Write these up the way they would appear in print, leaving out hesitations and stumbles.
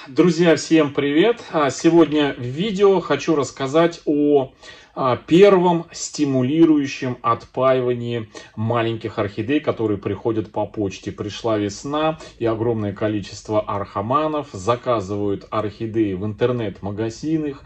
Друзья, всем привет! Сегодня в видео хочу рассказать о первом стимулирующем отпаивании маленьких орхидей, которые приходят по почте. Пришла весна, и огромное количество архаманов заказывают орхидеи в интернет-магазинах,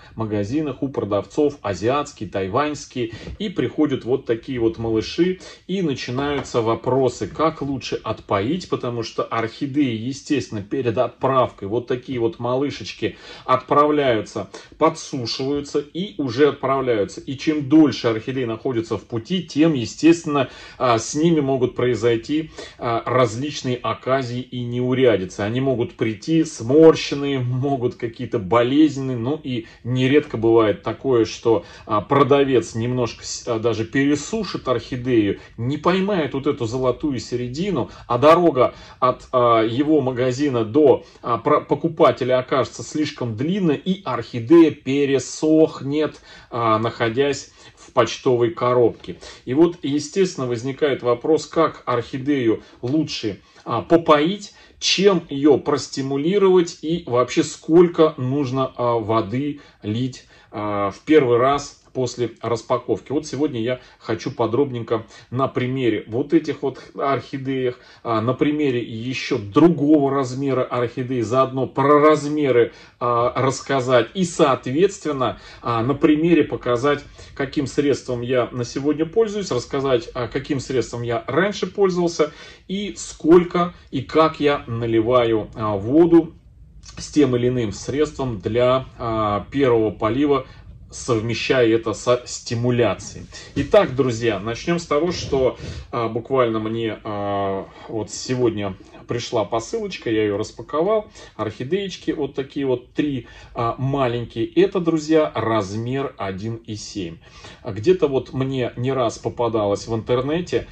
у продавцов азиатские, тайваньские, и приходят вот такие вот малыши, и начинаются вопросы, как лучше отпоить, потому что орхидеи, естественно, перед отправкой, вот такие вот малышечки отправляются, подсушиваются и уже отправляются. И чем дольше орхидеи находятся в пути, тем, естественно, с ними могут произойти различные оказии и неурядицы. Они могут прийти сморщенные, могут какие-то болезненные. Ну и нередко бывает такое, что продавец немножко даже пересушит орхидею, не поймает вот эту золотую середину, а дорога от его магазина до покупателя окажется слишком длинной, и орхидея пересохнет, находясь в почтовой коробке. И вот, естественно, возникает вопрос, как орхидею лучше попоить, чем ее простимулировать и вообще сколько нужно воды лить в первый раз после распаковки. Вот сегодня я хочу подробненько на примере вот этих вот орхидеях, на примере еще другого размера орхидеи, заодно про размеры рассказать и, соответственно, на примере показать, каким средством я на сегодня пользуюсь, рассказать, каким средством я раньше пользовался и сколько и как я наливаю воду с тем или иным средством для первого полива, совмещая это со стимуляцией. Итак, друзья, начнем с того, что буквально мне вот сегодня пришла посылочка, я ее распаковал. Орхидеечки вот такие вот 3 маленькие. Это, друзья, размер 1,7. Где-то вот мне не раз попадалось в интернете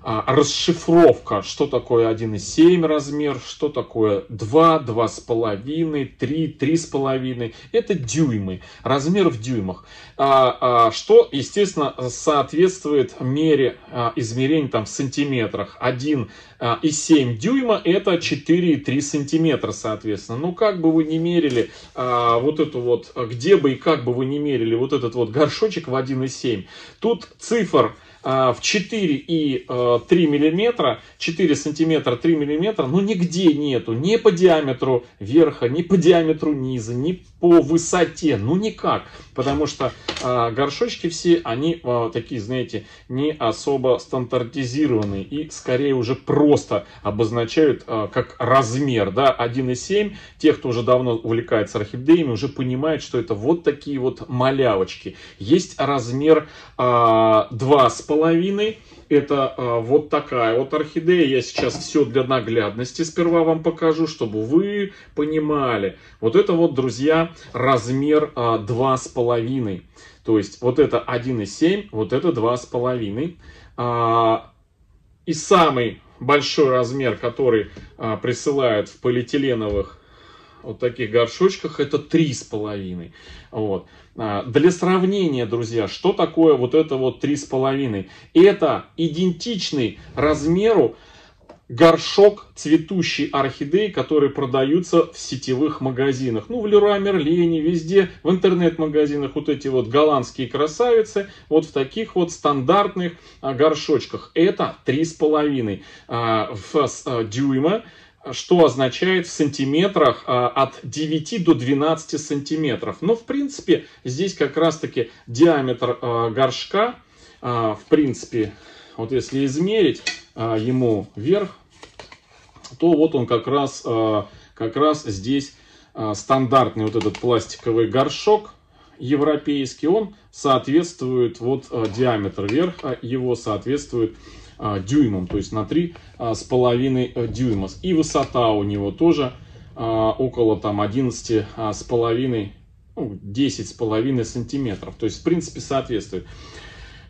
расшифровка, что такое 1,7 размер, что такое 2, 2,5, 3, 3,5. Это дюймы, размер в дюймах. Что, естественно, соответствует мере измерений там, в сантиметрах. 1,7 дюйма это 4,3 сантиметра, соответственно. Ну, как бы вы ни мерили вот эту вот, где бы и как бы вы ни мерили вот этот вот горшочек в 1,7, тут цифр в 4 и 3 миллиметра, 4 сантиметра, 3 миллиметра, но нигде нету, ни по диаметру верха, ни по диаметру низа, ни по высоте, ну никак, потому что горшочки все, они такие, знаете, не особо стандартизированные и скорее уже просто обозначают как размер, да, 1,7, те, кто уже давно увлекается орхидеями, уже понимают, что это вот такие вот малявочки. Есть размер 2,5, это вот такая вот орхидея. Я сейчас все для наглядности сперва вам покажу, чтобы вы понимали. Вот это вот, друзья, размер 2,5. То есть вот это 1,7, вот это 2,5. И самый большой размер, который присылают в полиэтиленовых вот таких горшочках, это 3,5. Вот. Для сравнения, друзья, что такое вот это вот 3,5? Это идентичный размеру горшок цветущей орхидеи, которые продаются в сетевых магазинах. Ну, в Леруа Мерлене, везде, в интернет-магазинах вот эти вот голландские красавицы, вот в таких вот стандартных горшочках. Это 3,5 дюйма. Что означает в сантиметрах от 9 до 12 сантиметров. Но, в принципе, здесь как раз-таки диаметр горшка, в принципе, вот если измерить ему вверх, то вот он как раз здесь стандартный вот этот пластиковый горшок европейский, он соответствует, вот диаметр верха его соответствует дюймом, то есть на 3,5 дюйма. И высота у него тоже около там 11,5, ну, 10,5 сантиметров. То есть, в принципе, соответствует.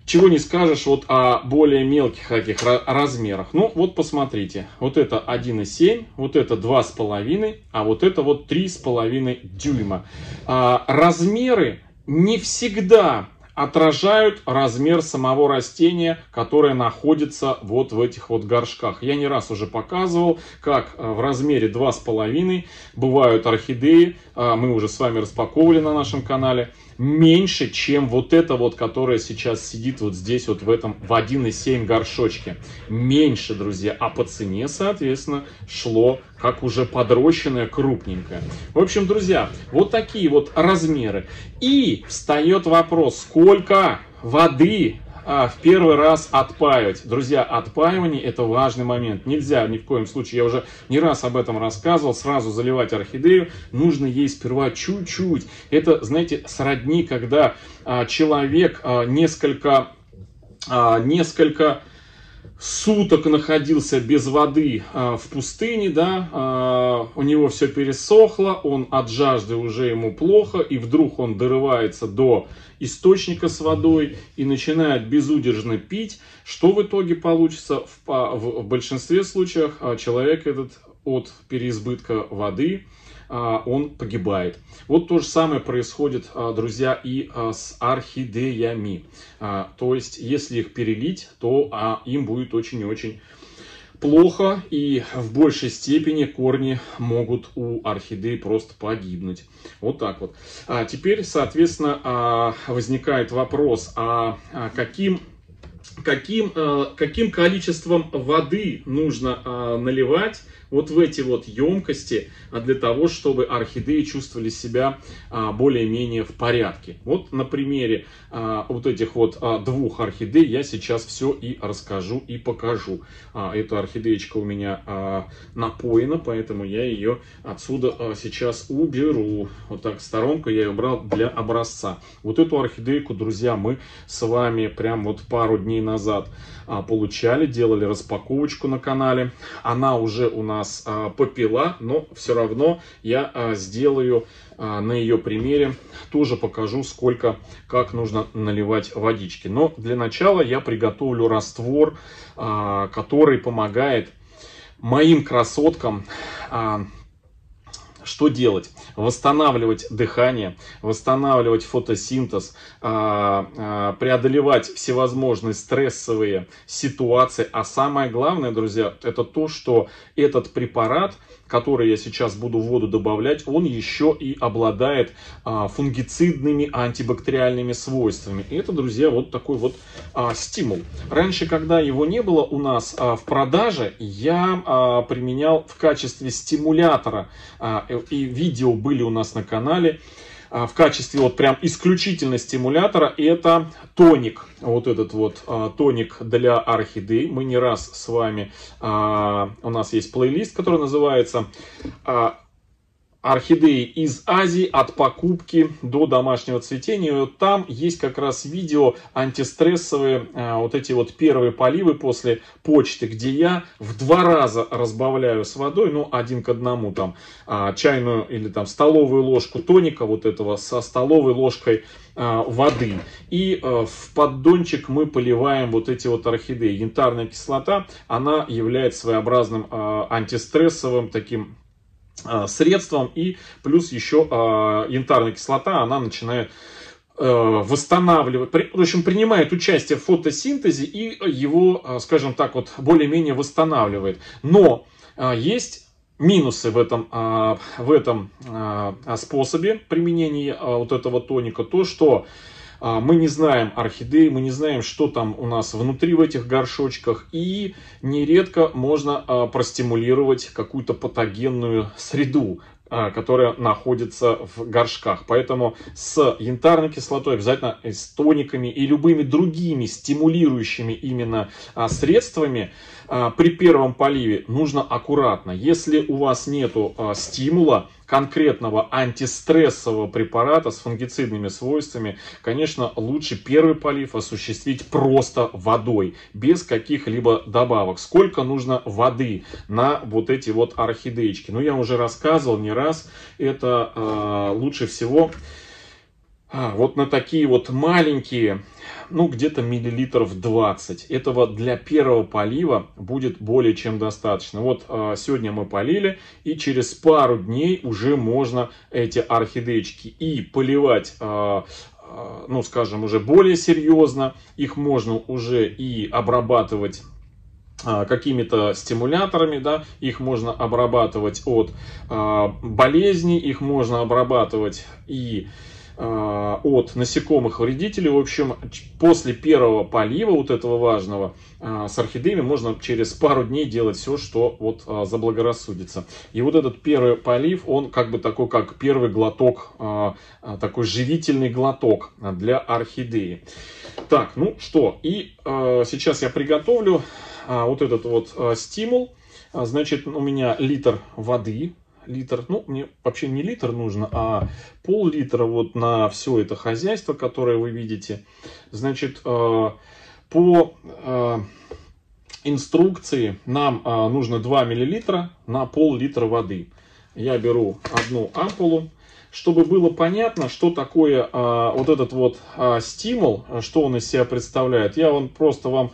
Чего не скажешь вот о более мелких таких размерах. Ну, вот посмотрите. Вот это 1,7, вот это 2,5, а вот это вот 3,5 дюйма. Размеры не всегда отражают размер самого растения, которое находится вот в этих вот горшках. Я не раз уже показывал, как в размере 2,5 бывают орхидеи, мы уже с вами распаковывали на нашем канале, меньше, чем вот это вот, которое сейчас сидит вот здесь вот в этом в 1,7 горшочке. Меньше, друзья, а по цене, соответственно, шло как уже подрощенное, крупненькое. В общем, друзья, вот такие вот размеры. И встает вопрос, сколько воды в первый раз отпаивать. Друзья, отпаивание — это важный момент. Нельзя ни в коем случае, я уже не раз об этом рассказывал, сразу заливать орхидею. Нужно ей сперва чуть-чуть. Это, знаете, сродни, когда человек несколько суток находился без воды в пустыне, да, у него все пересохло, он от жажды уже ему плохо, и вдруг он дорывается до источника с водой и начинает безудержно пить. Что в итоге получится? В большинстве случаев человек этот от переизбытка воды он погибает. Вот то же самое происходит, друзья, и с орхидеями. То есть, если их перелить, то им будет очень и очень плохо, и в большей степени корни могут у орхидей просто погибнуть. Вот так вот. Теперь, соответственно, возникает вопрос, каким количеством воды нужно наливать вот в эти вот емкости для того, чтобы орхидеи чувствовали себя более-менее в порядке. Вот на примере вот этих вот двух орхидей я сейчас все и расскажу и покажу. Эта орхидеечка у меня напоена, поэтому я ее отсюда сейчас уберу. Вот так в сторонку я ее брал для образца. Вот эту орхидейку, друзья, мы с вами прям вот пару дней назад получали, делали распаковочку на канале. Она уже у нас попила, но все равно я сделаю на ее примере, тоже покажу, как нужно наливать водички. Но для начала я приготовлю раствор, который помогает моим красоткам что делать? Восстанавливать дыхание, восстанавливать фотосинтез, преодолевать всевозможные стрессовые ситуации. А самое главное, друзья, это то, что этот препарат, который я сейчас буду в воду добавлять, он еще и обладает фунгицидными антибактериальными свойствами. И это, друзья, вот такой вот стимул. Раньше, когда его не было у нас в продаже, я применял в качестве стимулятора, и видео были у нас на канале, в качестве вот прям исключительно стимулятора, это тоник. Вот этот вот тоник для орхидей. Мы не раз с вами, у нас есть плейлист, который называется «Орхидеи из Азии от покупки до домашнего цветения». И вот там есть как раз видео антистрессовые, вот эти вот первые поливы после почты, где я в 2 раза разбавляю с водой, ну 1 к 1, там чайную или там столовую ложку тоника вот этого со столовой ложкой воды. И в поддончик мы поливаем вот эти вот орхидеи. Янтарная кислота, она является своеобразным антистрессовым таким средством, и плюс еще янтарная кислота, она начинает восстанавливать, в общем, принимает участие в фотосинтезе и его, скажем так, вот более-менее восстанавливает. Но есть минусы в этом способе применения вот этого тоника, то что мы не знаем орхидеи, мы не знаем, что там у нас внутри в этих горшочках, и нередко можно простимулировать какую-то патогенную среду, которая находится в горшках. Поэтому с янтарной кислотой, обязательно с тониками и любыми другими стимулирующими именно средствами при первом поливе нужно аккуратно. Если у вас нету стимула, конкретного антистрессового препарата с фунгицидными свойствами, конечно, лучше первый полив осуществить просто водой, без каких-либо добавок. Сколько нужно воды на вот эти вот орхидеечки? Ну, я уже рассказывал не раз, это лучше всего вот на такие вот маленькие, ну, где-то миллилитров 20. Этого для первого полива будет более чем достаточно. Вот сегодня мы полили, и через пару дней уже можно эти орхидеечки и поливать ну, скажем, уже более серьезно. Их можно уже и обрабатывать какими-то стимуляторами, да, их можно обрабатывать от болезней, их можно обрабатывать и от насекомых вредителей. В общем, после первого полива, вот этого важного, с орхидеями можно через пару дней делать все, что вот заблагорассудится. И вот этот первый полив, он как бы такой, как первый глоток, такой живительный глоток для орхидеи. Так, ну что, и сейчас я приготовлю вот этот вот стимул. Значит, у меня литр воды. Ну, мне вообще не литр нужно, а пол-литра вот на все это хозяйство, которое вы видите. Значит, по инструкции нам нужно 2 мл на пол-литра воды. Я беру одну ампулу. Чтобы было понятно, что такое вот этот вот стимул, что он из себя представляет, я просто вам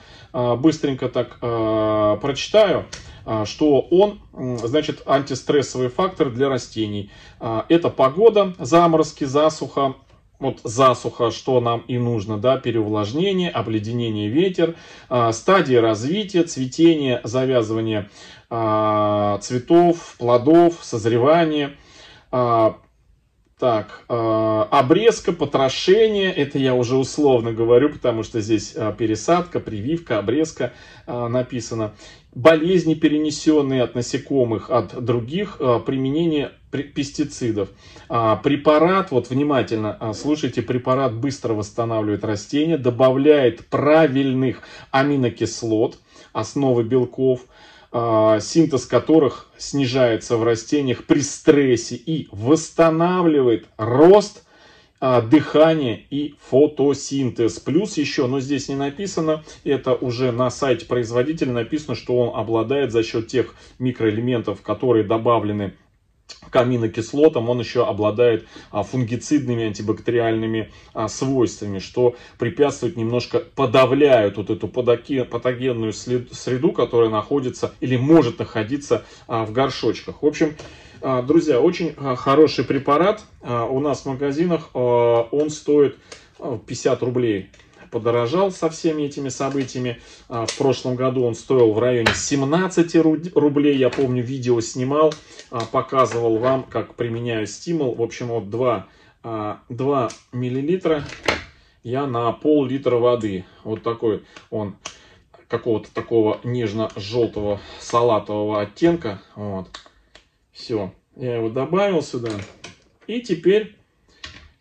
быстренько так прочитаю, что он, значит, антистрессовый фактор для растений. Это погода, заморозки, засуха. Вот засуха, что нам и нужно, да, переувлажнение, обледенение, ветер, стадии развития, цветение, завязывание цветов, плодов, созревание. Так, обрезка, потрошение, это я уже условно говорю, потому что здесь пересадка, прививка, обрезка написано. Болезни, перенесенные от насекомых, от других, применение пестицидов. Препарат, вот внимательно слушайте, препарат быстро восстанавливает растения, добавляет правильных аминокислот, основы белков, синтез которых снижается в растениях при стрессе и восстанавливает рост, дыхание и фотосинтез. Плюс еще, но здесь не написано, это уже на сайте производителя написано, что он обладает за счет тех микроэлементов, которые добавлены к аминокислотам, он еще обладает фунгицидными, антибактериальными свойствами, что препятствует, немножко подавляют вот эту патогенную среду, которая находится или может находиться в горшочках. В общем, друзья, очень хороший препарат. У нас в магазинах он стоит 50 рублей. Подорожал со всеми этими событиями. В прошлом году он стоил в районе 17 рублей. Я помню, видео снимал, показывал вам, как применяю стимул. В общем, вот 2 миллилитра я на пол-литра воды. Вот такой он, какого-то такого нежно-желтого салатового оттенка. Вот. Все, я его добавил сюда. И теперь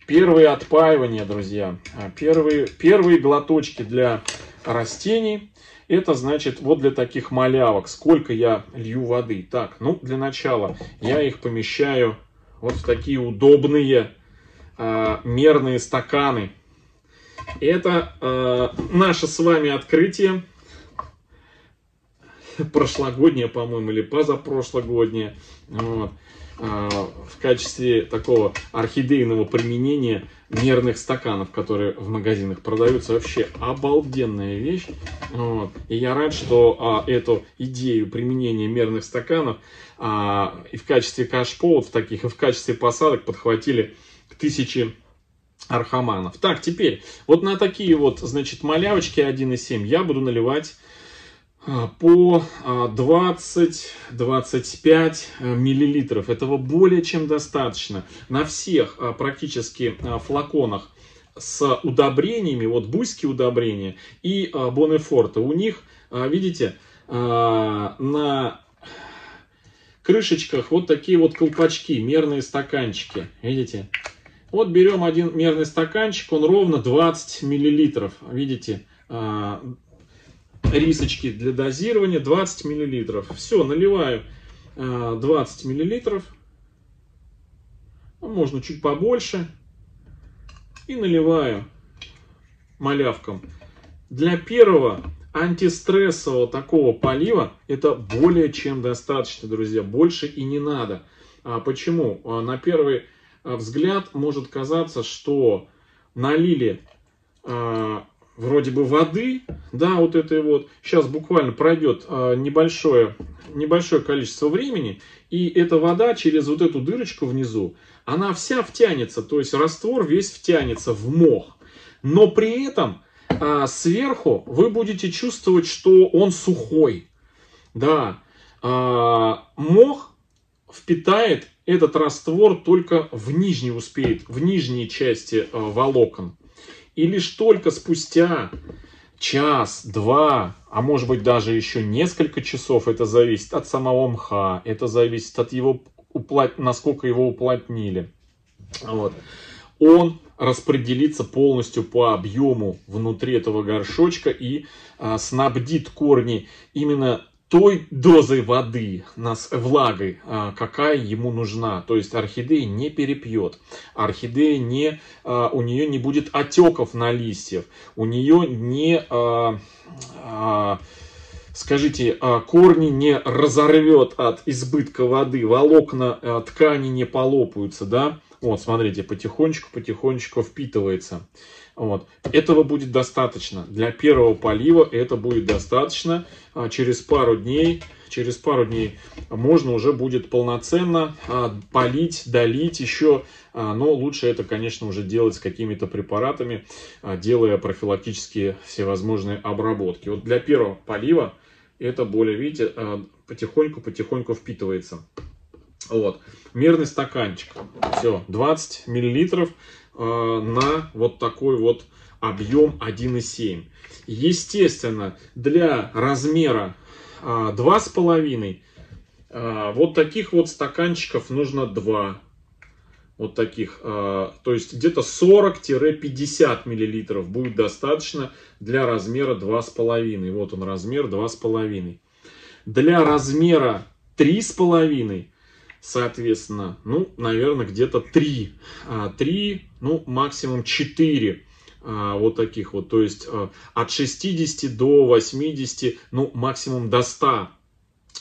первые отпаивания, друзья. Первые глоточки для растений. Это значит вот для таких малявок. Сколько я лью воды. Так, ну для начала я их помещаю вот в такие удобные мерные стаканы. Это наше с вами открытие. Прошлогоднее, по-моему, или позапрошлогоднее. Вот. В качестве такого орхидейного применения мерных стаканов, которые в магазинах продаются. Вообще обалденная вещь. Вот. И я рад, что эту идею применения мерных стаканов и в качестве кашпо, таких, и в качестве посадок подхватили тысячи архаманов. Так, теперь вот на такие вот, значит, малявочки 1,7 я буду наливать по 20-25 миллилитров. Этого более чем достаточно. На всех практически флаконах с удобрениями, вот буйские удобрения и Боннефорте, у них, видите, на крышечках вот такие вот колпачки, мерные стаканчики. Видите? Вот берем один мерный стаканчик, он ровно 20 миллилитров. Видите? Рисочки для дозирования 20 миллилитров. Все, наливаю 20 миллилитров. Можно чуть побольше. И наливаю малявкам. Для первого антистрессового такого полива это более чем достаточно, друзья. Больше и не надо. Почему? На первый взгляд может казаться, что налили вроде бы воды, да, вот этой вот. Сейчас буквально пройдет небольшое количество времени, и эта вода через вот эту дырочку внизу, она вся втянется, то есть раствор весь втянется в мох. Но при этом сверху вы будете чувствовать, что он сухой. Да, мох впитает этот раствор только в нижней части волокон. И лишь только спустя час, два, а может быть даже еще несколько часов, это зависит от самого мха, это зависит от его, насколько его уплотнили. Вот. Он распределится полностью по объему внутри этого горшочка и снабдит корни именно той дозой воды, влагой, какая ему нужна. То есть орхидея не перепьет, орхидея у нее не будет отеков на листьях, у нее не, скажите, корни не разорвет от избытка воды, волокна ткани не полопаются, да. Вот, смотрите, потихонечку впитывается. Вот. Этого будет достаточно. Для первого полива это будет достаточно. Через пару дней можно уже будет полноценно полить, долить еще. Но лучше это, конечно, уже делать с какими-то препаратами, делая профилактические всевозможные обработки. Вот для первого полива это более, видите, потихоньку впитывается. Вот. Мерный стаканчик. Все, 20 мл на вот такой вот объем 1,7. Естественно, для размера 2,5 вот таких вот стаканчиков нужно 2. Вот таких. То есть где-то 40-50 мл будет достаточно для размера 2,5. Вот он, размер 2,5. Для размера 3,5, соответственно, ну, наверное, где-то 3, ну, максимум 4 вот таких вот. То есть от 60 до 80, ну, максимум до 100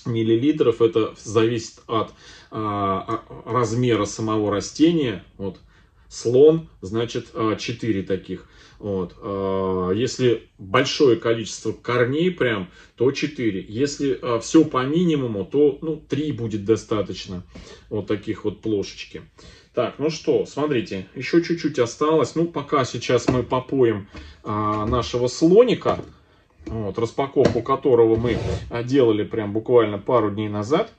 миллилитров. Это зависит от размера самого растения. Вот. Слон, значит, 4 таких. Вот. Если большое количество корней прям, то 4. Если все по минимуму, то 3 будет достаточно. Вот таких вот плошечки. Так, ну что, смотрите, еще чуть-чуть осталось. Ну, пока сейчас мы попоим нашего слоника, вот, распаковку которого мы делали прям буквально пару дней назад.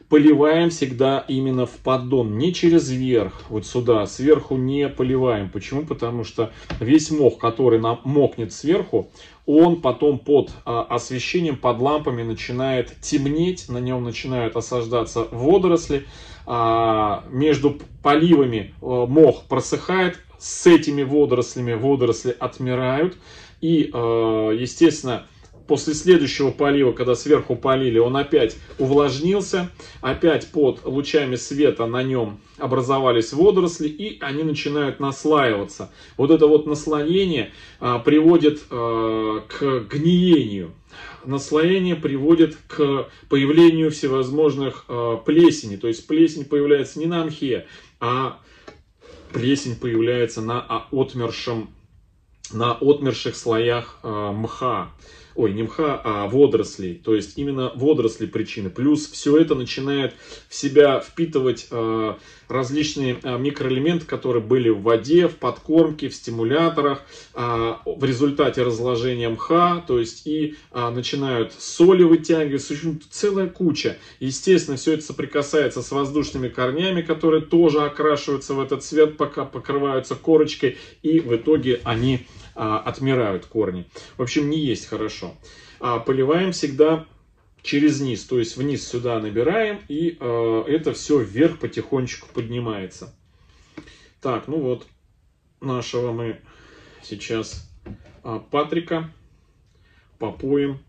Поливаем всегда именно в поддон, не через верх, вот сюда, сверху не поливаем. Почему? Потому что весь мох, который мокнет сверху, он потом под освещением, под лампами начинает темнеть, на нем начинают осаждаться водоросли. Между поливами мох просыхает, с этими водорослями водоросли отмирают. И, естественно, после следующего полива, когда сверху полили, он опять увлажнился, опять под лучами света на нем образовались водоросли, и они начинают наслаиваться. Вот это вот наслоение приводит к гниению. Наслоение приводит к появлению всевозможных плесеней. То есть плесень появляется не на мхе, а плесень появляется на отмерших слоях мха. Ой, не мха, а водорослей. То есть именно водоросли причины. Плюс все это начинает в себя впитывать различные микроэлементы, которые были в воде, в подкормке, в стимуляторах. В результате разложения мха, то есть и начинают соли вытягивать. В общем, целая куча. Естественно, все это соприкасается с воздушными корнями, которые тоже окрашиваются в этот цвет, пока покрываются корочкой. И в итоге они отмирают, корни. В общем, не есть хорошо. Поливаем всегда через низ, то есть вниз сюда набираем, и это все вверх потихонечку поднимается. Так, ну вот, нашего мы сейчас Патрика попоим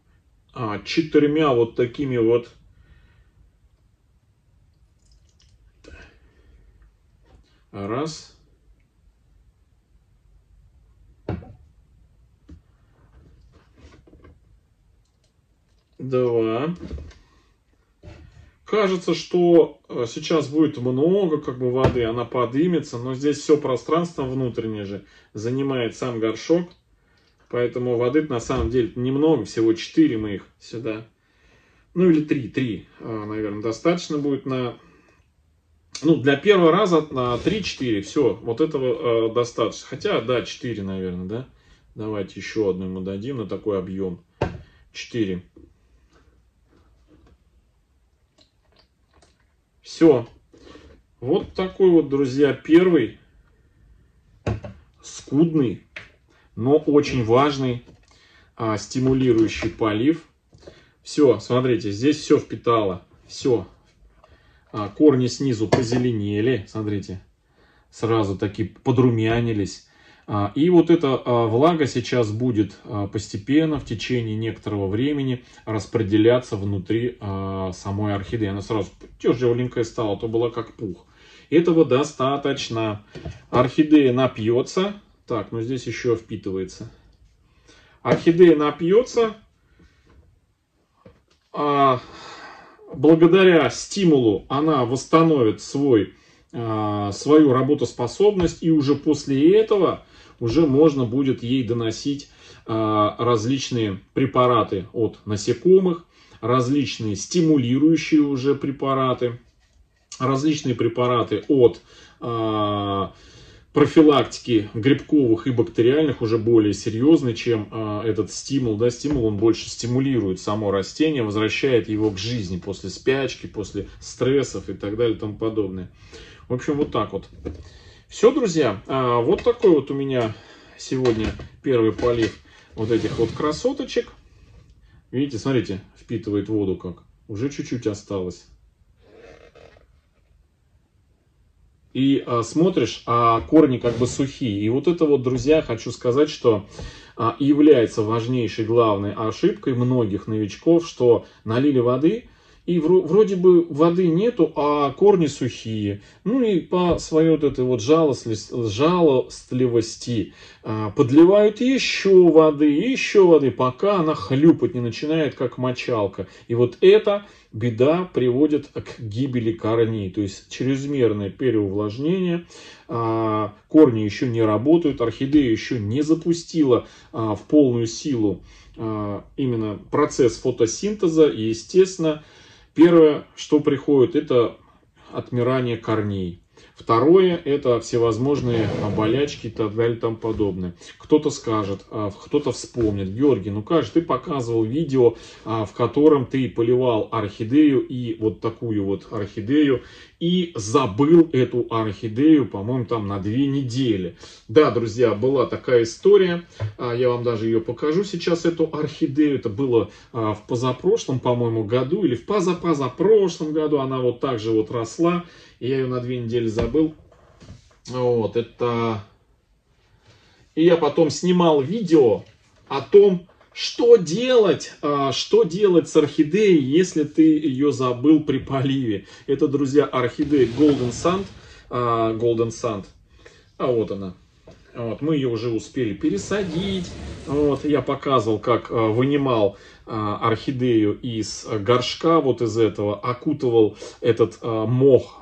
4 вот такими вот раз. Два. Кажется, что сейчас будет много воды, она подымется, но здесь все пространство внутреннее же занимает сам горшок. Поэтому воды на самом деле немного, всего 4 мы их сюда. Ну или 3, наверное, достаточно будет на... Ну, для первого раза на 3-4, все, вот этого достаточно. Хотя, да, 4, наверное, да. Давайте еще одну ему дадим на такой объем. 4. Все. Вот такой вот, друзья, первый скудный, но очень важный стимулирующий полив. Все, смотрите, здесь все впитало. Все. Корни снизу позеленели, смотрите, сразу такие подрумянились. И вот эта влага сейчас будет постепенно, в течение некоторого времени распределяться внутри самой орхидеи. Она сразу тяжеленькая стала, то была как пух. Этого достаточно. Орхидея напьется. Так, ну здесь еще впитывается. Орхидея напьется. Благодаря стимулу она восстановит свою работоспособность. И уже после этого уже можно будет ей доносить различные препараты от насекомых, различные стимулирующие уже препараты, различные препараты от профилактики грибковых и бактериальных, уже более серьезный, чем этот стимул. Да, стимул, он больше стимулирует само растение, возвращает его к жизни после спячки, после стрессов и так далее и тому подобное. В общем, вот так вот. Все, друзья, вот такой вот у меня сегодня первый полив вот этих вот красоточек. Видите, смотрите, впитывает воду как. Уже чуть-чуть осталось. И смотришь, а корни как бы сухие. И вот это вот, друзья, хочу сказать, что является важнейшей главной ошибкой многих новичков, что налили воды, и вроде бы воды нету, а корни сухие. Ну и по своей вот этой вот жалостливости подливают еще воды, пока она хлюпать не начинает, как мочалка. И вот эта беда приводит к гибели корней. То есть чрезмерное переувлажнение, корни еще не работают, орхидея еще не запустила в полную силу именно процесс фотосинтеза. И, естественно, первое, что приходит, это отмирание корней. Второе, это всевозможные болячки и так далее и тому подобное. Кто-то скажет, кто-то вспомнит: Георгий, ну как же ты показывал видео, в котором ты поливал орхидею, и вот такую вот орхидею, и забыл эту орхидею, по-моему, там на 2 недели. Да, друзья, была такая история. Я вам даже ее покажу сейчас, эту орхидею. Это было в позапрошлом, по-моему, году, или в позапрошлом году. Она вот так же вот росла. И я ее на 2 недели забыл. Вот, это... И я потом снимал видео о том, что делать с орхидеей, если ты ее забыл при поливе. Это, друзья, орхидея Golden Sand. Вот она. Вот, мы ее уже успели пересадить. Вот, я показывал, как вынимал орхидею из горшка, вот из этого, окутывал этот мох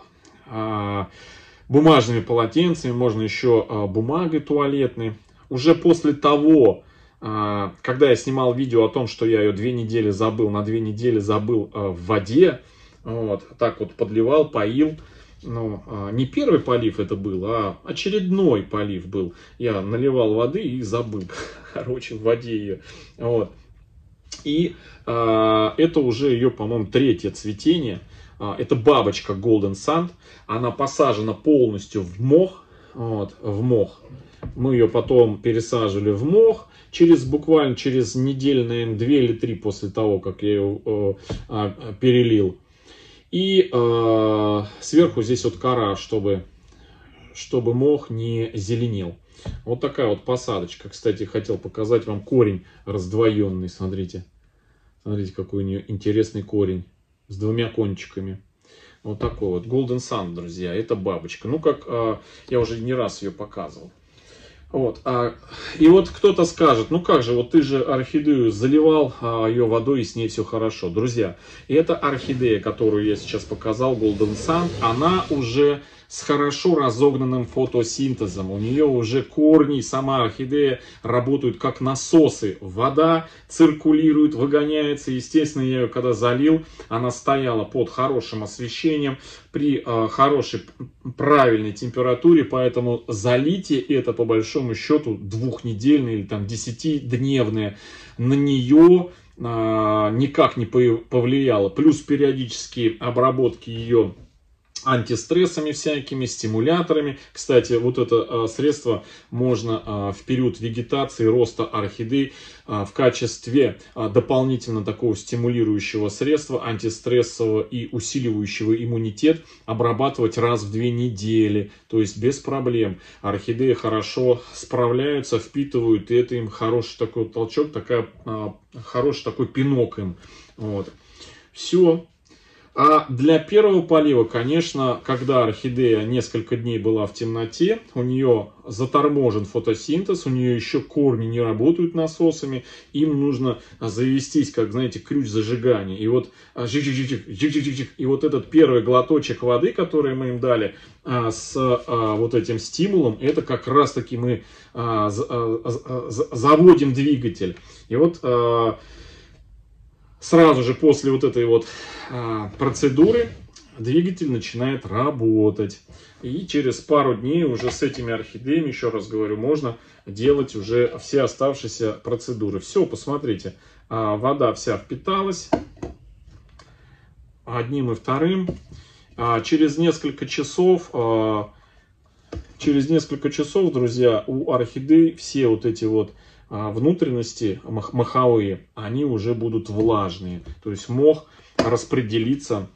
бумажными полотенцами, можно еще бумагой туалетной. Уже после того, когда я снимал видео о том, что я ее 2 недели забыл, на 2 недели забыл в воде, вот, так вот подливал, поил. Ну, не первый полив это был, а очередной полив был. Я наливал воды и забыл, короче, в воде ее. Вот. И это уже ее, по-моему, 3-е цветение. Это бабочка Golden Sand. Она посажена полностью в мох. Вот, в мох. Мы ее потом пересаживали в мох. Буквально через неделю, наверное, 2 или 3 после того, как я ее перелил. И сверху здесь вот кора, чтобы мох не зеленел. Вот такая вот посадочка. Кстати, хотел показать вам корень раздвоенный. Смотрите. Смотрите, какой у нее интересный корень. С 2 кончиками. Вот такой вот. Golden Sand, друзья. Это бабочка. Ну, как я уже не раз ее показывал. Вот. И вот кто-то скажет: ну как же, вот ты же орхидею заливал ее водой, и с ней все хорошо. Друзья, эта орхидея, которую я сейчас показал, Golden Sand, она уже с хорошо разогнанным фотосинтезом. У нее уже корни и сама орхидея работают как насосы. Вода циркулирует, выгоняется. Естественно, я ее когда залил, она стояла под хорошим освещением, при хорошей, правильной температуре. Поэтому залитие это по большому счету двухнедельное или там 10-дневное на нее никак не повлияло. Плюс периодические обработки ее антистрессами всякими, стимуляторами. Кстати, вот это средство можно в период вегетации, роста орхидей в качестве дополнительно такого стимулирующего средства, антистрессового и усиливающего иммунитет обрабатывать раз в 2 недели. То есть без проблем. Орхидеи хорошо справляются, впитывают, и это им хороший такой толчок, хороший такой пинок им. Вот. Все. А для первого полива, конечно, когда орхидея несколько дней была в темноте, у нее заторможен фотосинтез, у нее еще корни не работают насосами, им нужно завестись, как, знаете, ключ зажигания. И вот и вот этот первый глоточек воды, который мы им дали с вот этим стимулом, это как раз таки мы заводим двигатель. И вот сразу же после вот этой вот процедуры двигатель начинает работать. И через пару дней уже с этими орхидеями, еще раз говорю, можно делать уже все оставшиеся процедуры. Все, посмотрите, вода вся впиталась одним и вторым. Через несколько часов, друзья, у орхидей все вот эти вот внутренности моховые, они уже будут влажные. То есть мох распределится,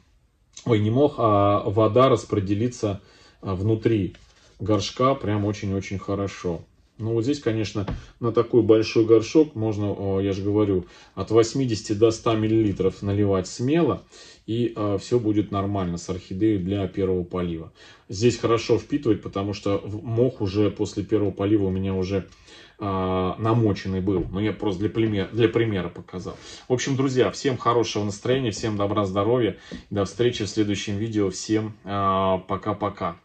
не мох, а вода распределится внутри горшка прям очень-очень хорошо. Ну вот здесь, конечно, на такой большой горшок можно, я же говорю, от 80 до 100 мл наливать смело. И все будет нормально с орхидеей для первого полива. Здесь хорошо впитывать, потому что мох уже после первого полива у меня уже намоченный был. Но я просто для примера показал. В общем, друзья, всем хорошего настроения, всем добра, здоровья. До встречи в следующем видео. Всем пока-пока.